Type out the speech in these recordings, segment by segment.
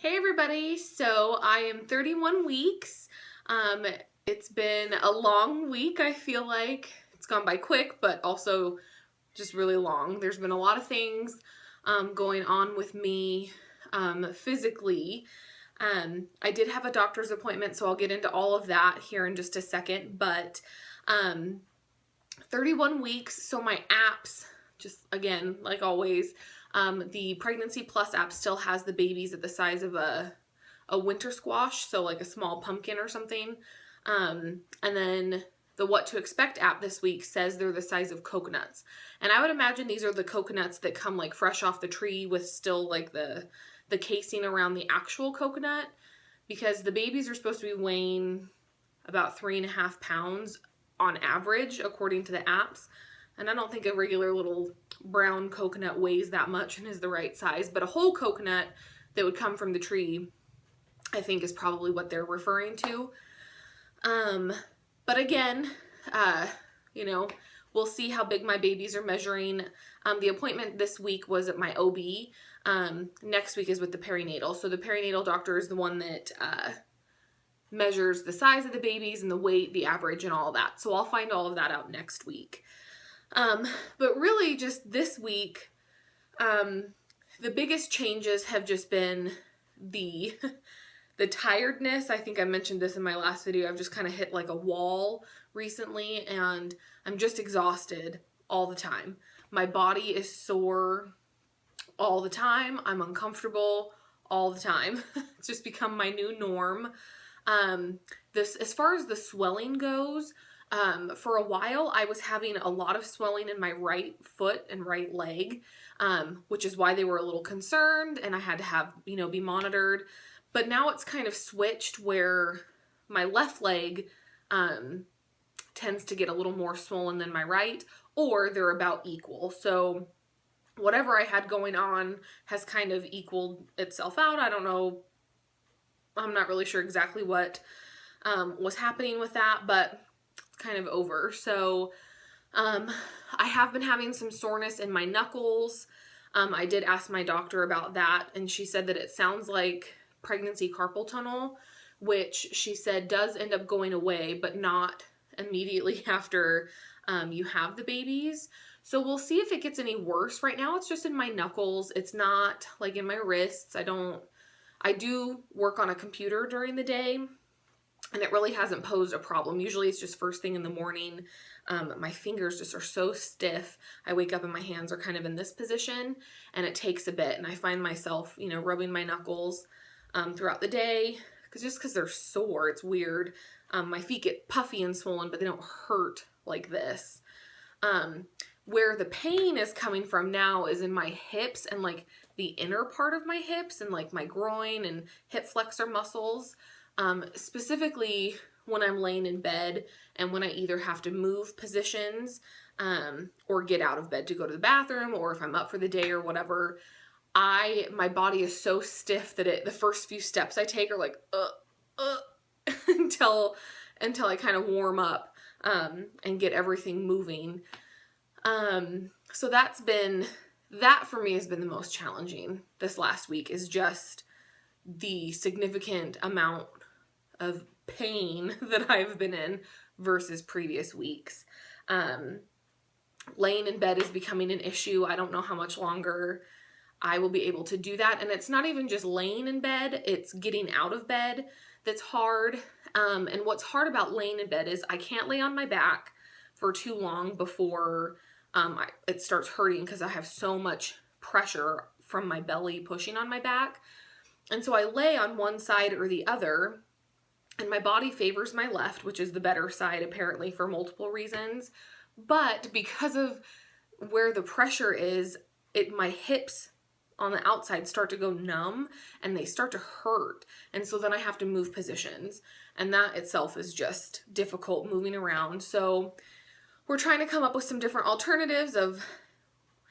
Hey everybody, so I am 31 weeks. It's been a long week. I feel like it's gone by quick, but also just really long. There's been a lot of things going on with me physically. I did have a doctor's appointment, so I'll get into all of that here in just a second, but 31 weeks, so my apps, just again, like always, the Pregnancy Plus app still has the babies at the size of a winter squash, so like a small pumpkin or something. And then the What to Expect app this week says they're the size of coconuts. And I would imagine these are the coconuts that come like fresh off the tree with still like the casing around the actual coconut, because the babies are supposed to be weighing about 3.5 pounds on average, according to the apps. And I don't think a regular little brown coconut weighs that much and is the right size, but a whole coconut that would come from the tree, I think, is probably what they're referring to. But again, we'll see how big my babies are measuring. The appointment this week was at my OB. Next week is with the perinatal. So the perinatal doctor is the one that measures the size of the babies and the weight, the average, and all that. So I'll find all of that out next week. But really just this week, the biggest changes have just been the tiredness. I think I mentioned this in my last video. I've just kind of hit like a wall recently, and I'm just exhausted all the time. My body is sore all the time. I'm uncomfortable all the time. It's just become my new norm. As far as the swelling goes, for a while I was having a lot of swelling in my right foot and right leg, which is why they were a little concerned and I had to have, be monitored. But now it's kind of switched where my left leg, tends to get a little more swollen than my right, or they're about equal. So whatever I had going on has kind of equaled itself out. I don't know. I'm not really sure exactly what was happening with that, but it's kind of over. So I have been having some soreness in my knuckles. I did ask my doctor about that, and she said that it sounds like pregnancy carpal tunnel, which she said does end up going away, but not immediately after you have the babies. So we'll see if it gets any worse. Right now it's just in my knuckles. It's not like in my wrists. I do work on a computer during the day, and it really hasn't posed a problem. Usually it's just first thing in the morning. My fingers just are so stiff. I wake up and my hands are kind of in this position, and it takes a bit. And I find myself, rubbing my knuckles throughout the day, because they're sore. It's weird. My feet get puffy and swollen, but they don't hurt like this. Where the pain is coming from now is in my hips and like the inner part of my hips and like my groin and hip flexor muscles. Specifically when I'm laying in bed and when I either have to move positions or get out of bed to go to the bathroom, or if I'm up for the day or whatever, my body is so stiff that the first few steps I take are like until I kind of warm up and get everything moving. So that for me has been the most challenging this last week, is just the significant amount of pain that I've been in versus previous weeks. Laying in bed is becoming an issue. I don't know how much longer I will be able to do that. And it's not even just laying in bed, it's getting out of bed that's hard. And what's hard about laying in bed is I can't lay on my back for too long before it starts hurting, because I have so much pressure from my belly pushing on my back. And so I lay on one side or the other, and my body favors my left, which is the better side apparently for multiple reasons. But because of where the pressure is, my hips on the outside start to go numb and they start to hurt. And so then I have to move positions, and that itself is just difficult moving around. So we're trying to come up with some different alternatives of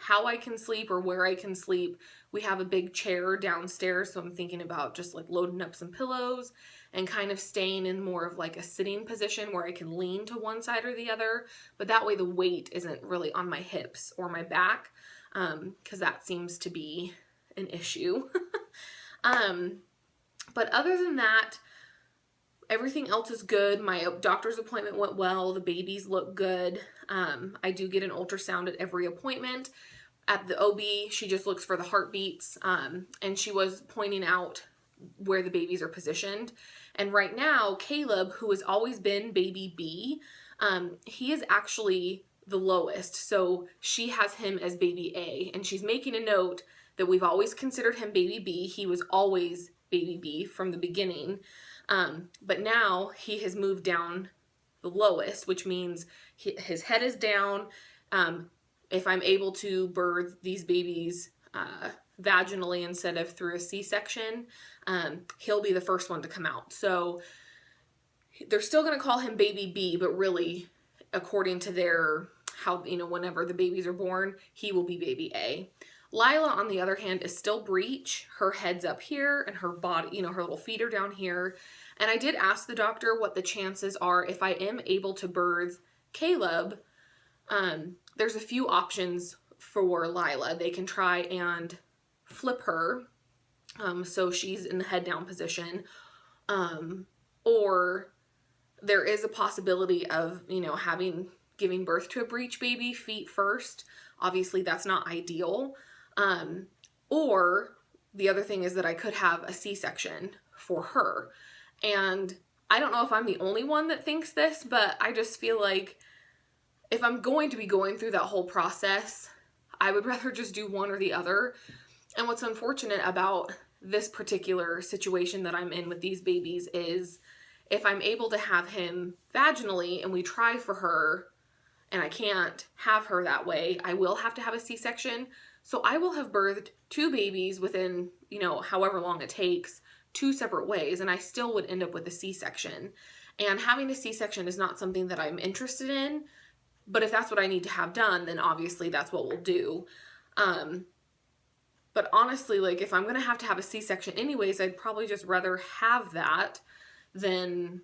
how I can sleep or where I can sleep. We have a big chair downstairs, so I'm thinking about just like loading up some pillows and kind of staying in more of like a sitting position where I can lean to one side or the other, but that way the weight isn't really on my hips or my back, because that seems to be an issue. But other than that, everything else is good. My doctor's appointment went well. The babies look good. I do get an ultrasound at every appointment. At the OB, she just looks for the heartbeats, and she was pointing out where the babies are positioned. And right now, Caleb, who has always been baby B, he is actually the lowest. So she has him as baby A, and she's making a note that we've always considered him baby B. He was always baby B from the beginning. But now he has moved down the lowest, which means his head is down. If I'm able to birth these babies vaginally instead of through a C-section, he'll be the first one to come out. So they're still going to call him baby B, but really, according to their, how, you know, whenever the babies are born, he will be baby A. Lila, on the other hand, is still breech. Her head's up here and her body, you know, her little feet are down here. And I did ask the doctor what the chances are if I am able to birth Caleb. There's a few options for Lila. They can try and flip her, so she's in the head down position, or there is a possibility of, you know, giving birth to a breech baby feet first. Obviously that's not ideal. Or the other thing is that I could have a C-section for her. And I don't know if I'm the only one that thinks this, but I just feel like if I'm going to be going through that whole process, I would rather just do one or the other. And what's unfortunate about this particular situation that I'm in with these babies is if I'm able to have him vaginally and we try for her and I can't have her that way, I will have to have a C-section. So I will have birthed two babies within, you know, however long it takes, two separate ways, and I still would end up with a C-section. And having a C-section is not something that I'm interested in, but if that's what I need to have done, then obviously that's what we'll do. But honestly, like, if I'm going to have a C-section anyways, I'd probably just rather have that than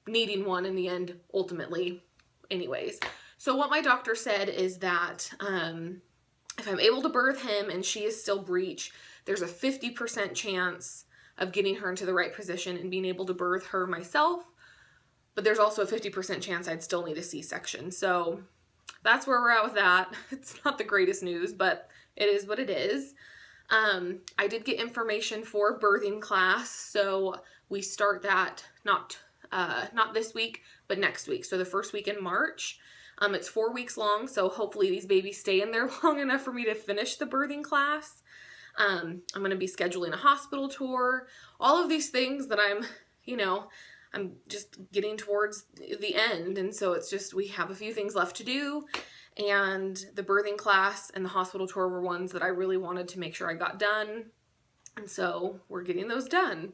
needing one in the end, ultimately, anyways. So what my doctor said is that if I'm able to birth him and she is still breech, there's a 50% chance of getting her into the right position and being able to birth her myself. But there's also a 50% chance I'd still need a C-section. So that's where we're at with that. It's not the greatest news, but it is what it is. I did get information for birthing class. So we start that not this week, but next week. So the first week in March. It's 4 weeks long. So hopefully these babies stay in there long enough for me to finish the birthing class. I'm going to be scheduling a hospital tour, all of these things that I'm just getting towards the end. And so it's just, we have a few things left to do, and the birthing class and the hospital tour were ones that I really wanted to make sure I got done. And so we're getting those done.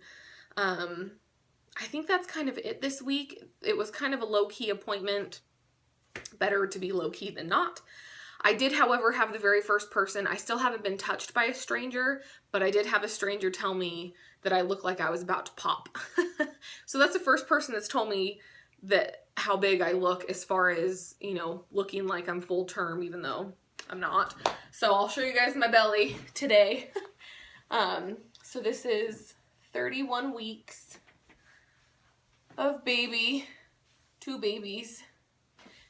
I think that's kind of it this week. It was kind of a low-key appointment. Better to be low-key than not. I did, however, have the very first person. I still haven't been touched by a stranger, but I did have a stranger tell me that I look like I was about to pop. So that's the first person that's told me that how big I look as far as, you know, looking like I'm full term, even though I'm not. So I'll show you guys my belly today. So this is 31 weeks of two babies.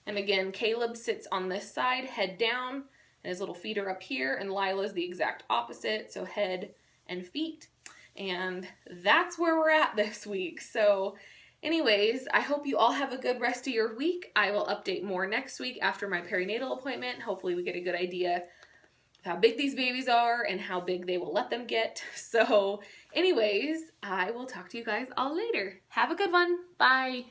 And again, Caleb sits on this side, head down, and his little feet are up here, and Lila's the exact opposite, so head and feet. And that's where we're at this week. So anyways, I hope you all have a good rest of your week. I will update more next week after my perinatal appointment. Hopefully we get a good idea of how big these babies are and how big they will let them get. So anyways, I will talk to you guys all later. Have a good one. Bye.